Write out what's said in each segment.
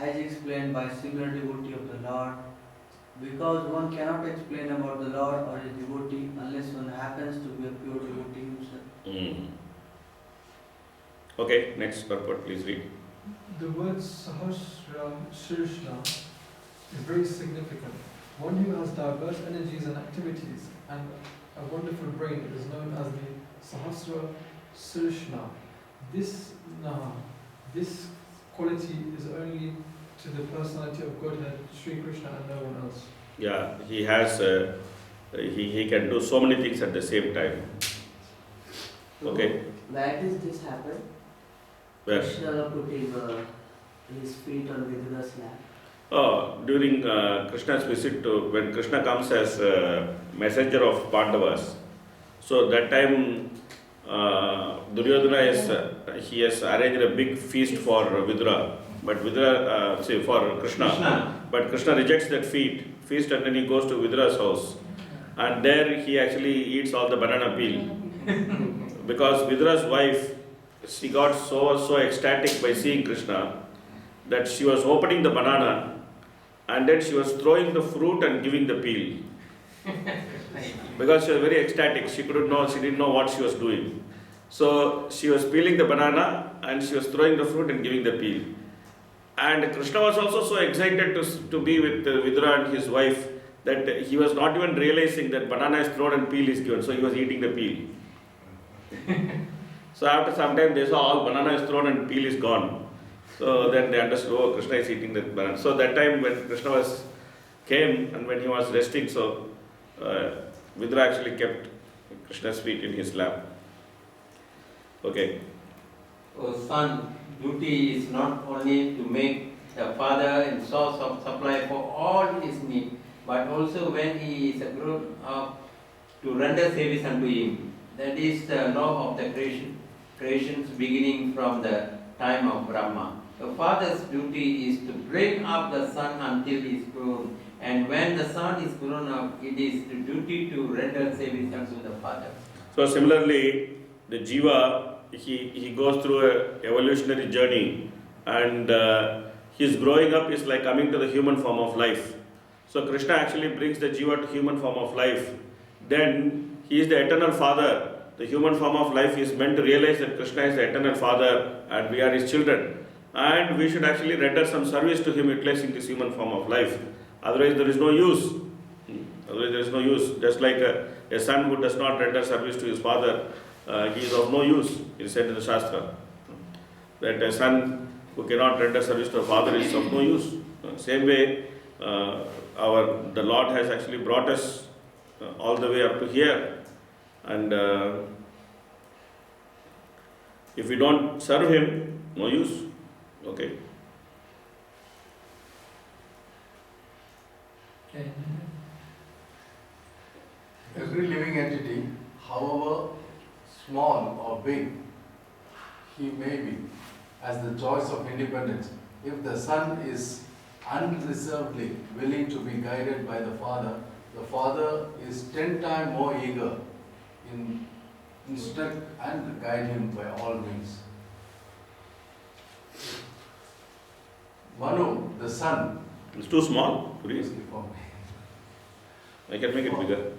as explained by similar devotee of the Lord, because one cannot explain about the Lord or his devotee unless one happens to be a pure devotee himself. Mm. Okay, next purport, please read. The word Sahasra Shirshna is very significant. One who has diverse energies and activities and a wonderful brain is known as the Sahasra Shirshna. This quality is only to the personality of Godhead, Sri Krishna, and no one else. Yeah, he has, he can do so many things at the same time. Okay. Where does this happen? Where? Krishna putting his feet on Vidura's lap. Oh, during Krishna's visit to, when Krishna comes as messenger of Pandavas, so that time Duryodhana he has arranged a big feast for Vidura, but Vidura, for Krishna, but Krishna rejects that feast and then he goes to Vidura's house, and there he actually eats all the banana peel, because Vidura's wife, she got so ecstatic by seeing Krishna that she was opening the banana and then she was throwing the fruit and giving the peel. Because she was very ecstatic, she didn't know what she was doing. So she was peeling the banana and she was throwing the fruit and giving the peel. And Krishna was also so excited to be with Vidura and his wife that he was not even realizing that banana is thrown and peel is given, so he was eating the peel. So after some time they saw all banana is thrown and peel is gone. So then they understood, oh, Krishna is eating the banana. So that time when Krishna came and when he was resting, so Vidura actually kept Krishna's feet in his lap. Okay. Oh, son, duty is not only to make the father and source of supply for all his needs, but also when he is grown up to render service unto him. That is the law of the creations beginning from the time of Brahma. The father's duty is to bring up the son until he is grown, and when the son is grown up, it is the duty to render service unto the father. So similarly, the jiva, he goes through a evolutionary journey, and his growing up is like coming to the human form of life. So Krishna actually brings the jiva to human form of life. Then he is the eternal father. The human form of life is meant to realize that Krishna is the eternal father and we are his children. And we should actually render some service to him utilizing this human form of life. Otherwise there is no use. Otherwise there is no use. Just like a son who does not render service to his father, he is of no use. It is said in the Shastra that a son who cannot render service to a father is of no use. Same way, the Lord has actually brought us all the way up to here. And if we don't serve him, no use. Okay. Every living entity, however small or big he may be, has the choice of independence. If the son is unreservedly willing to be guided by the father is 10 times more eager in instruct and guide him by all means. Manu, the son. It's too small, please. For me. I can make it bigger.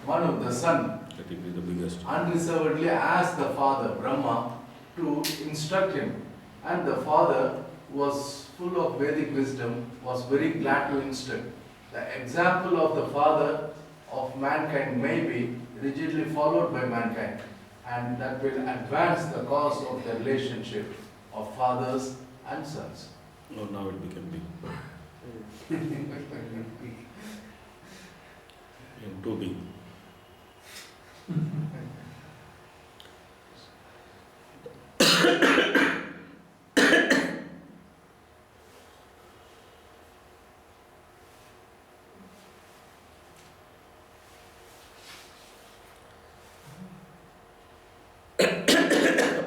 Manu, the son, Let it be the biggest. unreservedly asked the father, Brahma, to instruct him. And the father was full of Vedic wisdom, was very glad to instruct. The example of the father of mankind may be rigidly followed by mankind, and that will advance the cause of the relationship of fathers and sons. No, now it became big. Too big.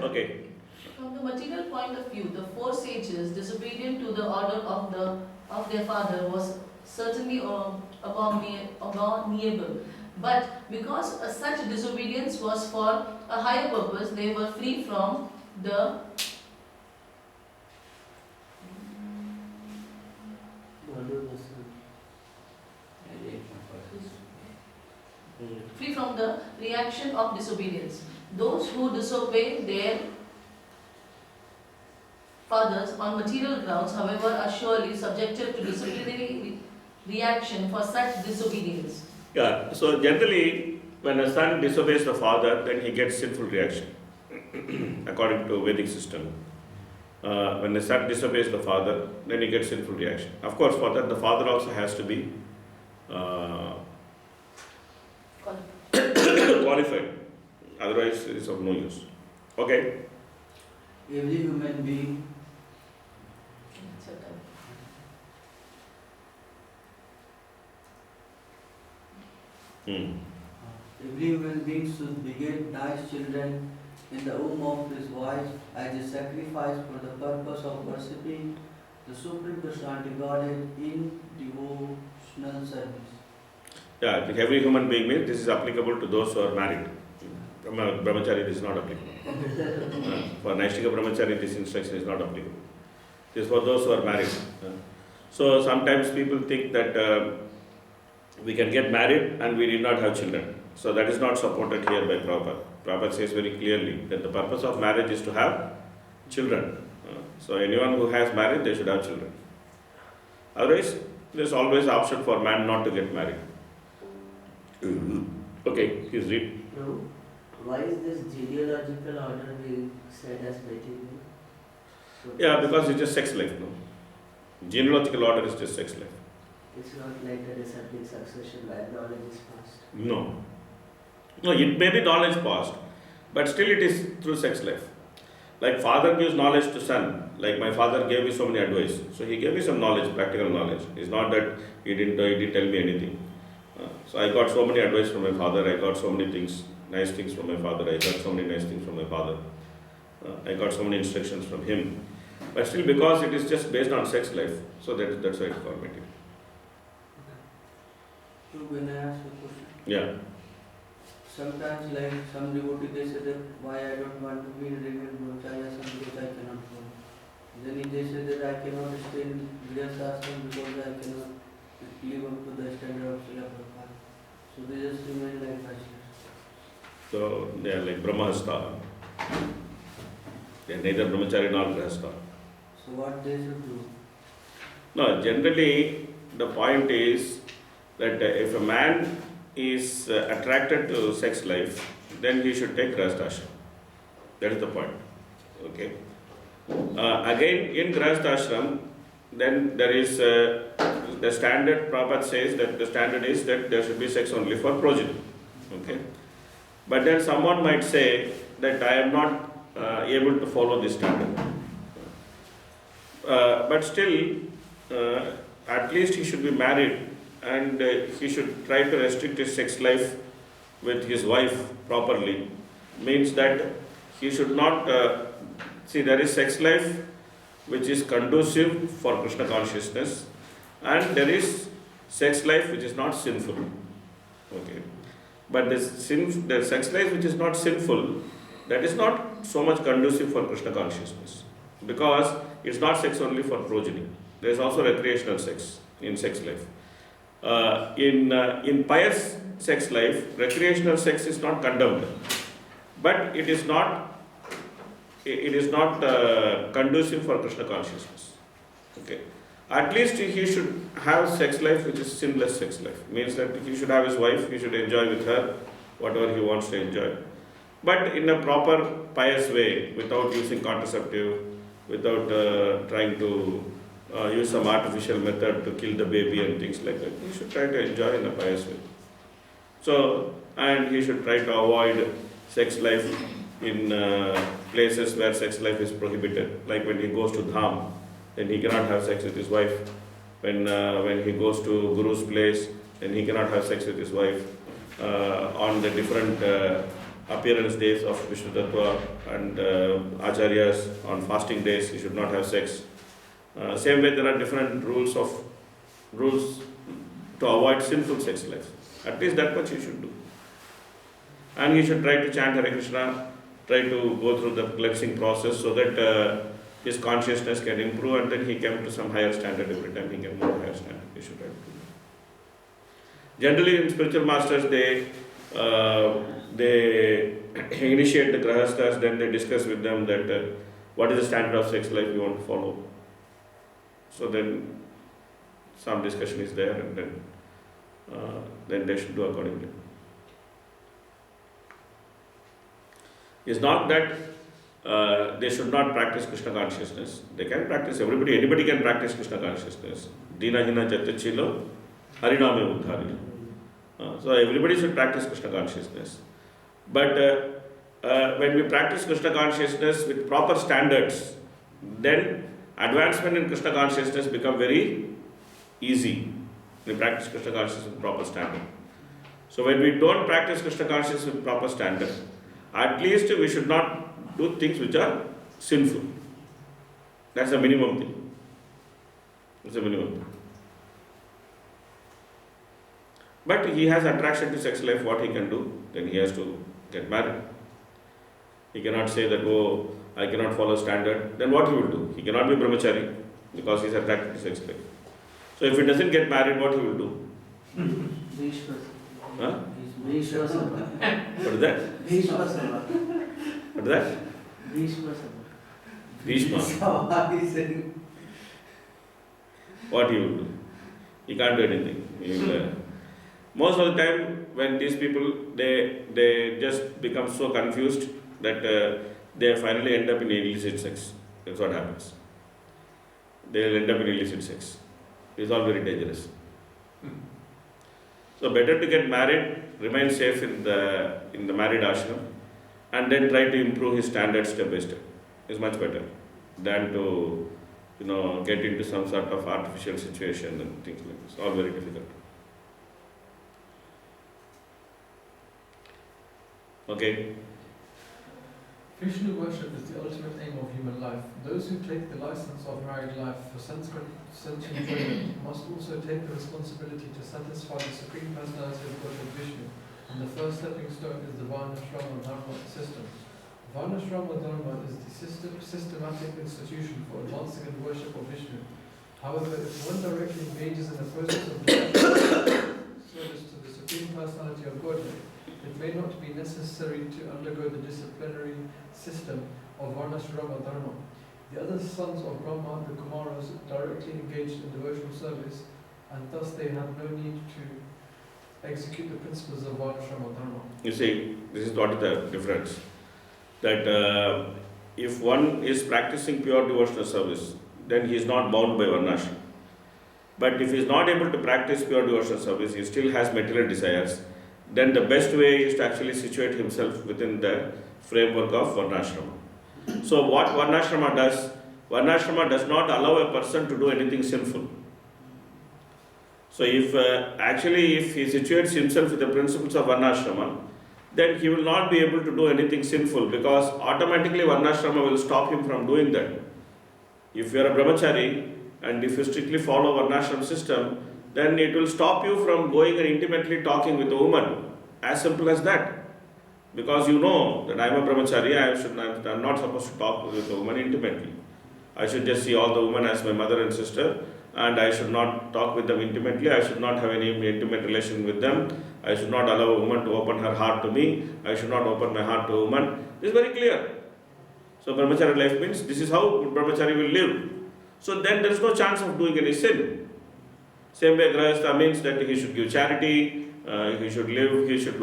Okay. From the material point of view, the four sages, disobedient to the order of their father, was certainly abominable. But because such disobedience was for a higher purpose, they were free from the reaction of disobedience. Those who disobey their fathers on material grounds, however, are surely subjected to disciplinary reaction for such disobedience. Yeah, so generally, when a son disobeys the father, then he gets sinful reaction, according to Vedic system. When the son disobeys the father, then he gets sinful reaction. Of course, for that, the father also has to be qualified. Otherwise, it is of no use. Okay. Every human being Every human being should beget nice children in the womb of his wife as a sacrifice for the purpose of worshipping the Supreme Personality Godhead in devotional service. Yeah, every human being means this is applicable to those who are married. Brahmachari, this is not applicable. For Naishtika Brahmachari, this instruction is not applicable. This is for those who are married. So sometimes people think that we can get married and we need not have children. So that is not supported here by Prabhupada. Prabhupada says very clearly that the purpose of marriage is to have children. So anyone who has married, they should have children. Otherwise, there is always option for man not to get married. Okay, please read. Now, why is this genealogical order being said as material? So Yeah, because it's just sex life. No? Genealogical order is just sex life. it's not like a descending succession where knowledge is passed. No. No, it may be knowledge past, but still it is through sex life. Like father gives knowledge to son, like my father gave me so many advice. So he gave me some knowledge, practical knowledge. It's not that he didn't tell me anything. So I got so many advice from my father, I got so many things, nice things from my father, I got so many nice things from my father. I got so many instructions from him. But still because it is just based on sex life, so that's why it's called material. So when I ask a question, Yeah. sometimes like some devotee they say that why I don't want to be in regular brahmacharya because I cannot go. Then they say that I cannot stay in Grihastha because I cannot live up to the standard of Srila Prabhupada. So they just remain like bachelors. So they are like Brahmahasta. They are neither Brahmachari nor Grihastha. So what they should do? No, generally the point is that if a man is attracted to sex life, then he should take Grihasthashram. That is the point. Okay. Again, in Grihasthashram, then there is the standard. Prabhupada says that the standard is that there should be sex only for progeny. Okay. But then someone might say that I am not able to follow this standard. But still, at least he should be married and he should try to restrict his sex life with his wife properly. Means that he should not see there is sex life which is conducive for Krishna consciousness, and there is sex life which is not sinful. Okay. But the sex life which is not sinful, that is not so much conducive for Krishna consciousness, because it's not sex only for progeny. There is also recreational sex in sex life. In pious sex life, recreational sex is not condemned, but it is not conducive for Krishna consciousness. Okay. At least he should have sex life which is sinless sex life. Means that he should have his wife, he should enjoy with her whatever he wants to enjoy. But in a proper pious way, without using contraceptive, without trying to use some artificial method to kill the baby and things like that. He should try to enjoy in a pious way. So, and he should try to avoid sex life in places where sex life is prohibited. Like when he goes to Dham, then he cannot have sex with his wife. When he goes to Guru's place, then he cannot have sex with his wife. On the different appearance days of Vishnu Tattva and Acharyas, on fasting days, he should not have sex. Same way there are different rules to avoid sinful sex life. At least that much he should do. And he should try to chant Hare Krishna, try to go through the cleansing process so that his consciousness can improve, and then he came to some higher standard every time he can go to higher standard. He should try to do that. Generally, in spiritual masters, they initiate the grahasthas, then they discuss with them that what is the standard of sex life you want to follow. So then some discussion is there, and then they should do accordingly. It's not that they should not practice Krishna consciousness. They can practice, anybody can practice Krishna consciousness. Dina hina jattachilo, hariname uddhari. So everybody should practice Krishna consciousness. But when we practice Krishna consciousness with proper standards, then advancement in Krishna consciousness become very easy. We practice Krishna consciousness with proper standard. So when we don't practice Krishna consciousness with proper standard, at least we should not do things which are sinful. That's the minimum thing. That's the minimum thing. But he has attraction to sex life, what he can do? Then he has to get married. He cannot say that, oh, I cannot follow standard. Then what he will do? He cannot be brahmachari because he is attracted to sex life. So if he doesn't get married, what he will do? Bhishma. Huh? Bhishma Sabha. What is that? Bhishma Sabha. What is that? Bhishma Sabha. Bhishma. Sabha is saying. What he will do? He can't do anything. He will, most of the time, when these people, they just become so confused that they finally end up in illicit sex. That's what happens. They will end up in illicit sex. It's all very dangerous. So better to get married, remain safe in the married ashram, and then try to improve his standards step by step. It's much better than to get into some sort of artificial situation and things like this. All very difficult. Okay. Vishnu worship is the ultimate aim of human life. Those who take the license of married life for sense enjoyment must also take the responsibility to satisfy the Supreme Personality of Godhead Vishnu, and the first stepping stone is the Varnashrama Dharma system. Varnashrama Dharma is the systematic institution for advancing in the worship of Vishnu. However, if one directly engages in the process of service to the Supreme Personality of Godhead, it may not be necessary to undergo the disciplinary system of Varnashrama Dharma. The other sons of Brahma, the Kumaras, directly engaged in devotional service, and thus they have no need to execute the principles of Varnashrama Dharma. You see, this is what is the difference. That if one is practicing pure devotional service, then he is not bound by Varnashram. But if he is not able to practice pure devotional service, he still has material desires, then the best way is to actually situate himself within the framework of Varnashrama. So what Varnashrama does not allow a person to do anything sinful. So if he situates himself with the principles of Varnashrama, then he will not be able to do anything sinful, because automatically Varnashrama will stop him from doing that. If you are a brahmachari and if you strictly follow Varnashrama system, then it will stop you from going and intimately talking with a woman. As simple as that. Because you know that I am a brahmachari, I am not supposed to talk with a woman intimately. I should just see all the women as my mother and sister, and I should not talk with them intimately. I should not have any intimate relation with them. I should not allow a woman to open her heart to me. I should not open my heart to a woman. This is very clear. So brahmachari life means this is how brahmachari will live. So then there is no chance of doing any sin. Same way grahastha means that he should give charity, he should live, he should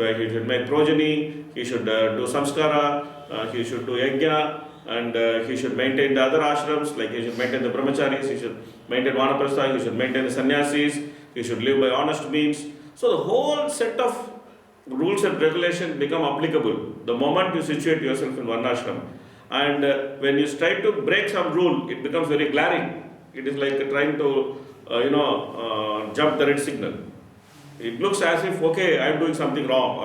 make progeny, he should do samskara, he should do yajna, and he should maintain the other ashrams, like he should maintain the brahmacharis, he should maintain vanaprastha, he should maintain the sannyasis, he should live by honest means. So the whole set of rules and regulations become applicable the moment you situate yourself in varnashram. And when you try to break some rule, it becomes very glaring. It is like trying to jump the red signal. It looks as if, okay, I am doing something wrong.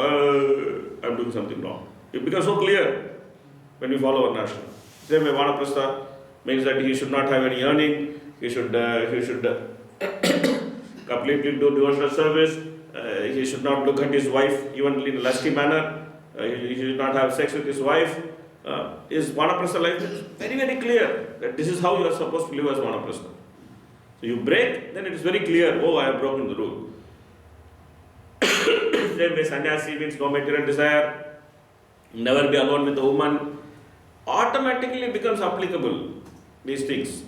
I am doing something wrong. It becomes so clear when you follow Varnashram. Same way, Vanaprastha means that he should not have any earning. He should completely do devotional service. he should not look at his wife even in a lusty manner, he should not have sex with his wife. Is Vanaprastha life is very, very clear that this is how you are supposed to live as Vanaprastha. So you break, then it is very clear, oh, I have broken the rule. Same way, sannyasi means no material desire, never be alone with a woman, automatically becomes applicable, these things.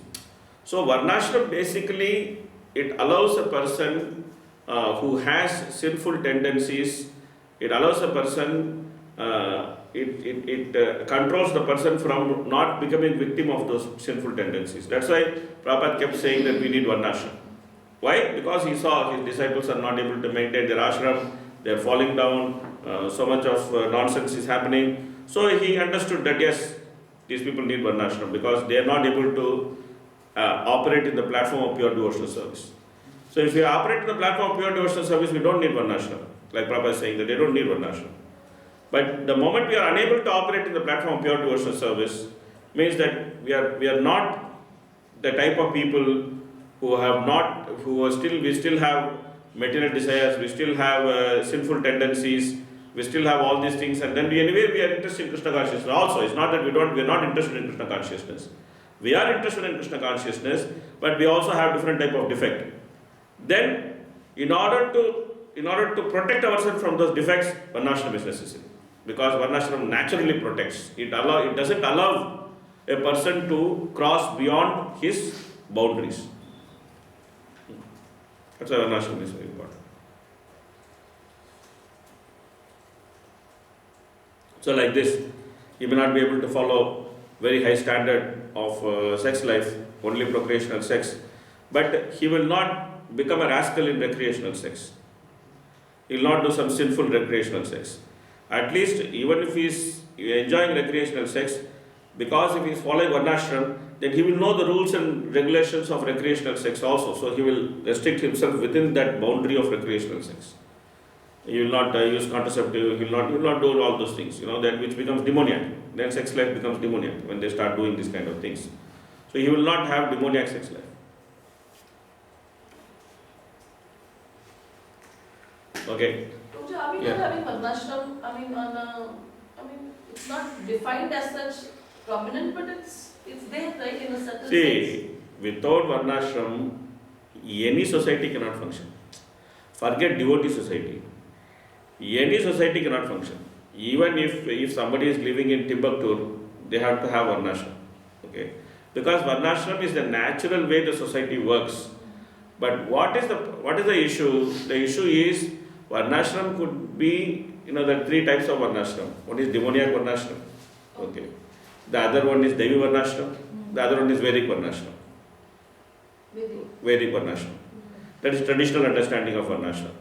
So Varnashram basically, it allows a person who has sinful tendencies, it allows a person, it controls the person from not becoming victim of those sinful tendencies. That's why Prabhupada kept saying that we need Varnashram. Why? Because he saw his disciples are not able to maintain their ashram, they are falling down, so much of nonsense is happening. So he understood that yes, these people need Varnashram because they are not able to operate in the platform of pure devotional service. So if we operate in the platform of pure devotional service, we don't need Varnashram. Like Prabhupada is saying that they don't need Varnashram. But the moment we are unable to operate in the platform of pure devotional service, means that we are not the type of people who have not, we still have material desires, we still have sinful tendencies, we still have all these things, and then we are interested in Krishna consciousness also. It's not that we are not interested in Krishna consciousness. We are interested in Krishna consciousness, but we also have different type of defect. Then, in order to protect ourselves from those defects, Varnashram is necessary. Because Varnashram naturally protects. It doesn't allow a person to cross beyond his boundaries. That's why Varnashram is very important. So like this, he may not be able to follow very high standard of sex life, only procreational sex, but he will not become a rascal in recreational sex. He will not do some sinful recreational sex. At least, even if he is enjoying recreational sex, because if he is following Varnashram, then he will know the rules and regulations of recreational sex also. So he will restrict himself within that boundary of recreational sex. He will not use contraceptive, he will not do all those things, that which becomes demoniac. Then sex life becomes demoniac when they start doing these kind of things. So he will not have demoniac sex life. Okay. Are we Yeah. not having Varnashram? It's not defined as such prominent, but it's there, right, in a certain sense. See, without Varnashram, any society cannot function. Forget devotee society. Any society cannot function. Even if somebody is living in Timbuktu, they have to have Varnashram. Okay? Because Varnashram is the natural way the society works. But what is the issue? The issue is Varnashram could be, there are three types of Varnashram. One is demoniac Varnashram. Okay. The other one is Devi Varnashram. The other one is Vedic Varnashram. Vedic Varnashram. That is traditional understanding of Varnashram.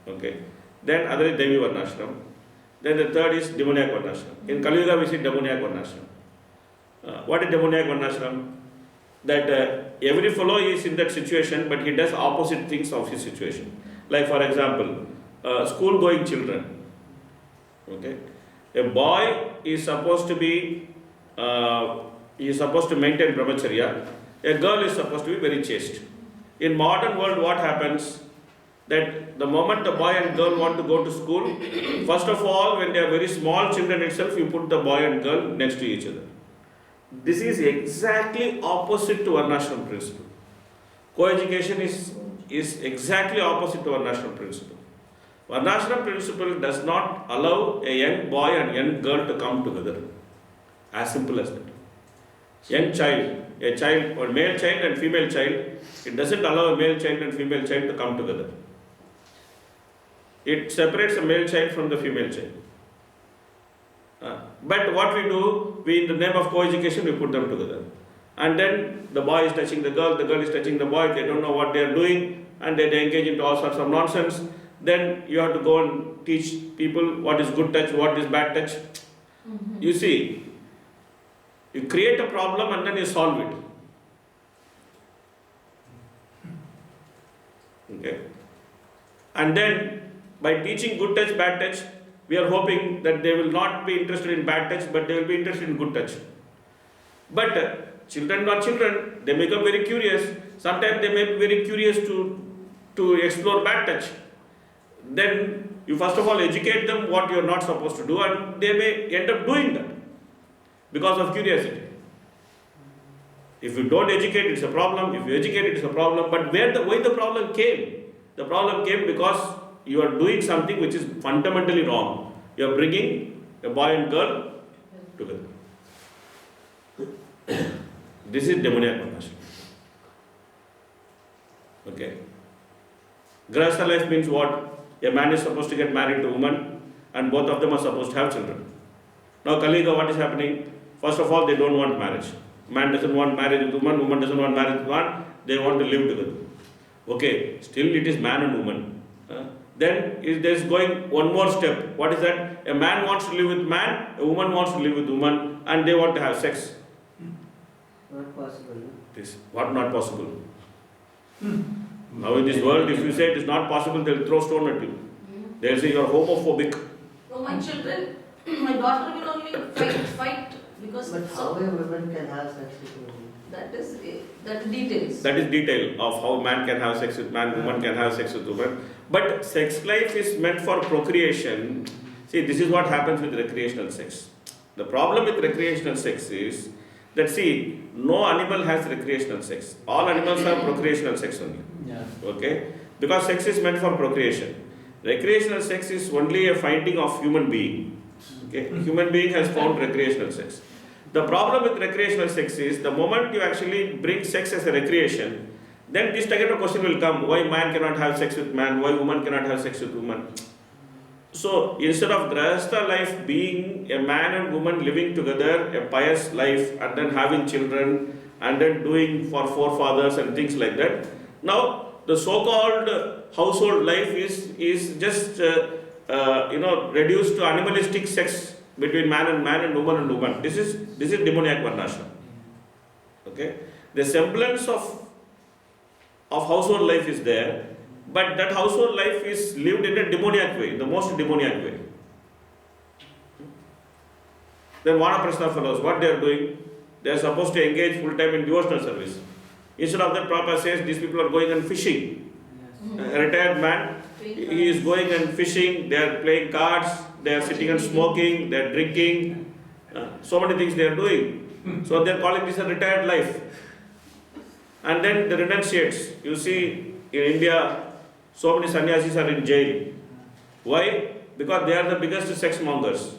Okay. Then other is Devi Varnashram. Then the third is demoniac Varnashram. In Kali Yuga we see demoniac Varnashram. What is demoniac Varnashram? That every fellow is in that situation, but he does opposite things of his situation. Like for example, school-going children. Okay, a boy is supposed to be, maintain brahmacharya. A girl is supposed to be very chaste. In modern world, what happens? That the moment the boy and girl want to go to school, first of all, when they are very small children itself, you put the boy and girl next to each other. This is exactly opposite to Varnashram principle. Co-education is exactly opposite to Varnashram principle. Varnashram principle does not allow a young boy and young girl to come together. As simple as that. Young child, a male child and female child, it doesn't allow a male child and female child to come together. It separates a male child from the female child. But what we do, in the name of co-education, we put them together. And then the boy is touching the girl is touching the boy, they don't know what they are doing, and they engage into all sorts of nonsense. Then you have to go and teach people what is good touch, what is bad touch. Mm-hmm. You see, you create a problem and then you solve it. Okay. And then by teaching good touch, bad touch, we are hoping that they will not be interested in bad touch, but they will be interested in good touch. But children are children, they become very curious. Sometimes they may be very curious to explore bad touch. then you first of all educate them what you are not supposed to do, and they may end up doing that because of curiosity. If you don't educate, it's a problem. If you educate, it's a problem. But why the problem came? The problem came because you are doing something which is fundamentally wrong. You are bringing a boy and girl together. This is demoniac compassion. Okay. Grahastha life means what? A man is supposed to get married to a woman, and both of them are supposed to have children. Now, Kali Yuga, what is happening? First of all, they don't want marriage. Man doesn't want marriage with woman doesn't want marriage with man, they want to live together. Okay, still it is man and woman. Then there is going one more step. What is that? A man wants to live with man, a woman wants to live with woman, and they want to have sex. Not possible. This what not possible? Now in this world, if you say it is not possible, they will throw stone at you. They will say you are homophobic. Oh, my children, my daughter will only fight because But how a woman can have sex with a woman? that is details. That is detail of how man can have sex with man, woman can have sex with woman. But sex life is meant for procreation. See, this is what happens with recreational sex. The problem with recreational sex is that, see, no animal has recreational sex. All animals have procreational sex only. Yeah. Okay? Because sex is meant for procreation. Recreational sex is only a finding of human being. Okay? Human being has found recreational sex. The problem with recreational sex is the moment you actually bring sex as a recreation, then this type of question will come: why man cannot have sex with man? Why woman cannot have sex with woman? So instead of Grahastha life being a man and woman living together, a pious life, and then having children, and then doing for forefathers and things like that, now the so-called household life is just reduced to animalistic sex between man and woman. This is demoniac varnashram. Okay, the semblance of household life is there, but that household life is lived in a demoniac way, the most demoniac way. Then Vanaprastha fellows, what they are doing? They are supposed to engage full time in devotional service. Instead of that, Prabhupada says these people are going and fishing. A retired man, he is going and fishing, they are playing cards, they are sitting and smoking, they are drinking, so many things they are doing. So they are calling this a retired life. And then the renunciates. You see, in India, so many sannyasis are in jail. Why? Because they are the biggest sex mongers.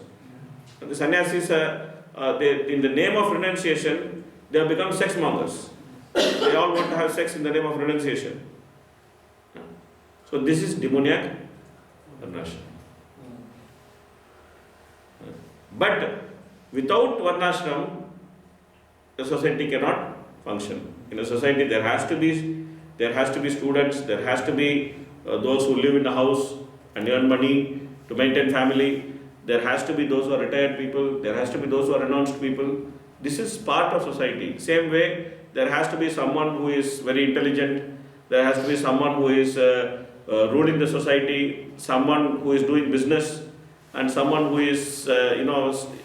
And the sannyasis, in the name of renunciation, they have become sex mongers. They all want to have sex in the name of renunciation. So this is demoniac varnashram. But without varnashram, the society cannot function. In a society, there has to be students, there has to be those who live in the house and earn money to maintain family. There has to be those who are retired people. There has to be those who are renounced people. This is part of society. Same way, there has to be someone who is very intelligent. There has to be someone who is ruling the society, someone who is doing business, and someone who is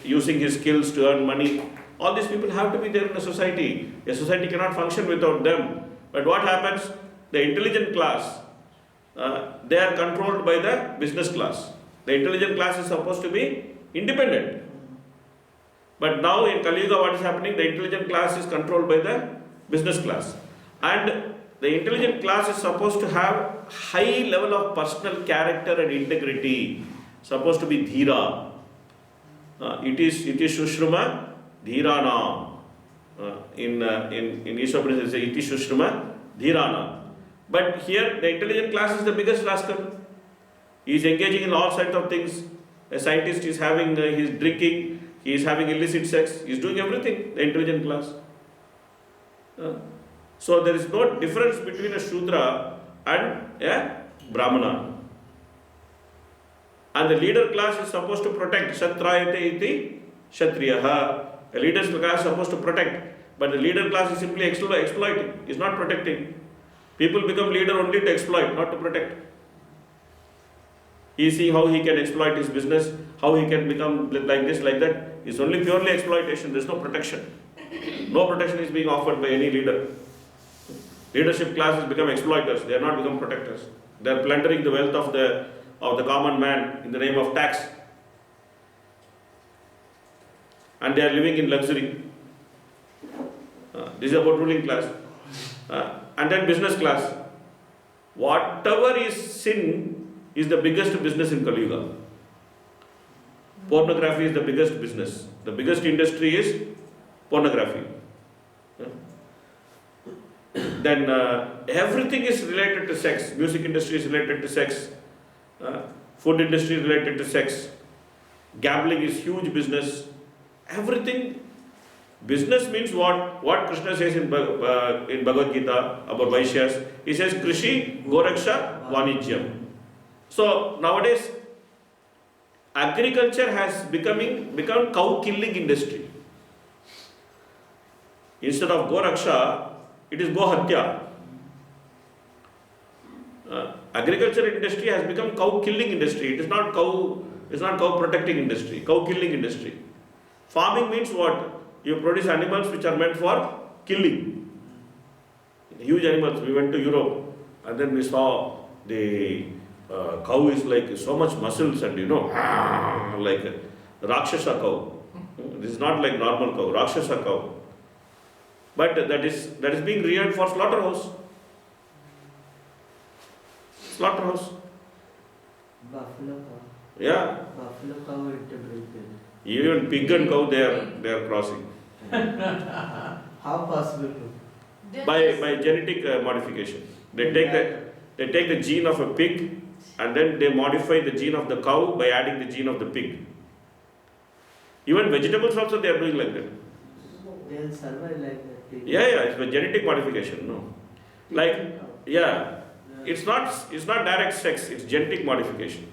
using his skills to earn money. All these people have to be there in a society. A society cannot function without them. But what happens? The intelligent class, they are controlled by the business class. The intelligent class is supposed to be independent. But now in Kali Yuga, what is happening? The intelligent class is controlled by the business class. And the intelligent class is supposed to have high level of personal character and integrity. Supposed to be dhira. It is Shushruma dhirana. In Ishwapanishads it says it is Shushruma dhirana. But here the intelligent class is the biggest rascal. He is engaging in all sorts of things. A scientist is having, he is drinking, he is having illicit sex, he is doing everything, the intelligent class. So there is no difference between a Shudra and a Brahmana. And the leader class is supposed to protect. Shatrayate iti Kshatriyaha. A leader class is supposed to protect. But the leader class is simply exploiting, is not protecting. People become leader only to exploit, not to protect. He sees how he can exploit his business, how he can become like this, like that. It's only purely exploitation, there is no protection. No protection is being offered by any leader. Leadership classes become exploiters, they are not become protectors. They are plundering the wealth of the of the common man in the name of tax. And they are living in luxury. This is about ruling class. And then business class. Whatever is sin is the biggest business in Kali Yuga. Pornography is the biggest business. The biggest industry is pornography. Then everything is related to sex. Music industry is related to sex. Food industry is related to sex. Gambling is huge business. Everything. Business means what? What Krishna says in Bhagavad Gita about Vaishyas. He says Krishi, Goraksha, Vanijyam. So nowadays, agriculture has become cow killing industry. Instead of Goraksha, it is Gohatya. Agriculture industry has become cow killing industry. It is not cow protecting industry, cow killing industry. Farming means what? You produce animals which are meant for killing. Huge animals. We went to Europe and then we saw the cow is like so much muscles and like a Rakshasa cow. This is not like normal cow, Rakshasa cow. But that is being reared for slaughterhouse. Slaughterhouse. Buffalo cow. Yeah. Buffalo cow interbreeding. Even pig and cow they are crossing. How possible to? By genetic modification. They take the gene of a pig and then they modify the gene of the cow by adding the gene of the pig. Even vegetables also they are doing like that. They'll survive like that. Pig. Yeah, it's by genetic modification, no. Like, yeah, it's not direct sex, it's genetic modification.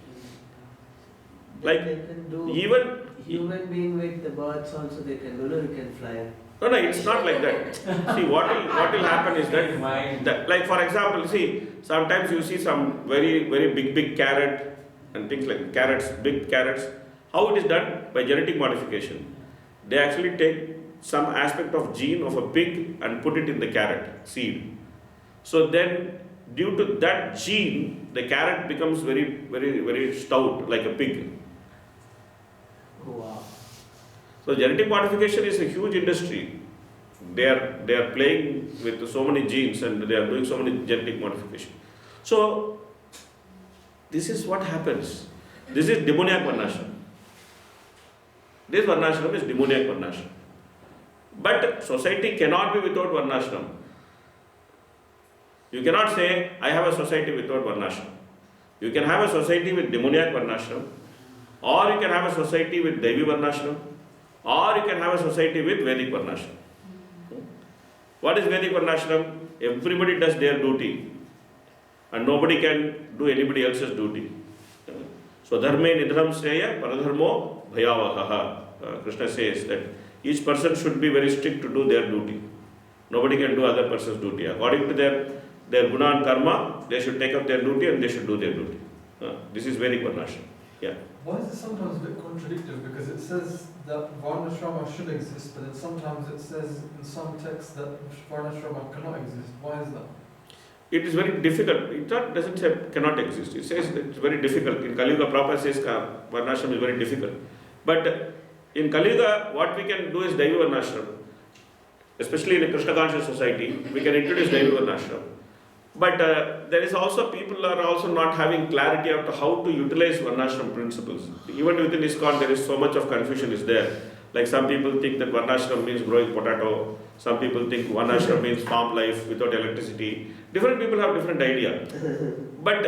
Like, They can do even human being with the birds also they can do. You can fly. no, it's not like that. See, what will happen is that, like for example, see, sometimes you see some very, very big carrot and things like carrots, big carrots. How it is done? By genetic modification. They actually take some aspect of gene of a pig and put it in the carrot seed. So then, due to that gene, the carrot becomes very, very, very stout, like a pig. Wow. So genetic modification is a huge industry. They are playing with so many genes and they are doing so many genetic modification. So this is what happens. This is demoniac varnashram. This varnashram is demoniac varnashram. But society cannot be without varnashram. You cannot say, I have a society without varnashram. You can have a society with demoniac varnashram, or you can have a society with Devi varnashram, or you can have a society with Vedic varnashram. What is Vedic varnashram? Everybody does their duty and nobody can do anybody else's duty. So dharme nidhram sreya paradharmo bhayavahaha. Krishna says that each person should be very strict to do their duty. Nobody can do other person's duty. According to their guna and karma, they should take up their duty and they should do their duty. This is Vedic varnashram. Yeah. Why is it sometimes a bit contradictory? Because it says that Varnashrama should exist, but then sometimes it says in some texts that Varnashrama cannot exist. Why is that? It is very difficult. It doesn't say cannot exist. It says that it's very difficult. In Kali Yuga, Prabhupada says varnashram is very difficult. But in Kali Yuga, what we can do is Daivi varnashram. Especially in a Krishna conscious society, we can introduce Daivi varnashram. But there is also, people are also not having clarity as to how to utilize varnashram principles. Even within ISKCON, there is so much of confusion is there. Like some people think that varnashram means growing potato. Some people think varnashram means farm life without electricity. Different people have different idea. But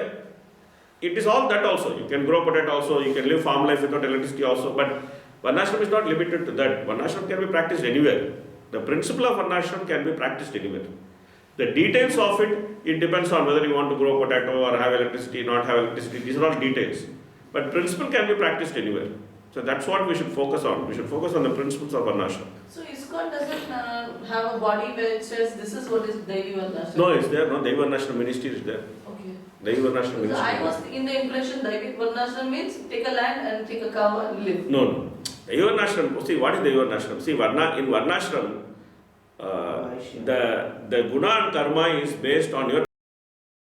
it is all that also. You can grow potato also. You can live farm life without electricity also. But varnashram is not limited to that. Varnashram can be practiced anywhere. The principle of varnashram can be practiced anywhere. The details of it depends on whether you want to grow potato or have electricity, not have electricity. These are all details. But principle can be practiced anywhere. So that's what we should focus on. We should focus on the principles of varnashram. So ISKCON doesn't have a body where it says this is what is Devi Varnashram? No, it's there. No, Devi Varnashram ministry is there. Okay. Devi Varnashram So ministry. I was in the impression Devi Varnashram means take a land and take a cow and live. No. Devi Varnashram, see what is Devi Varnashram? See, in Varnashram, the guna and karma is based on your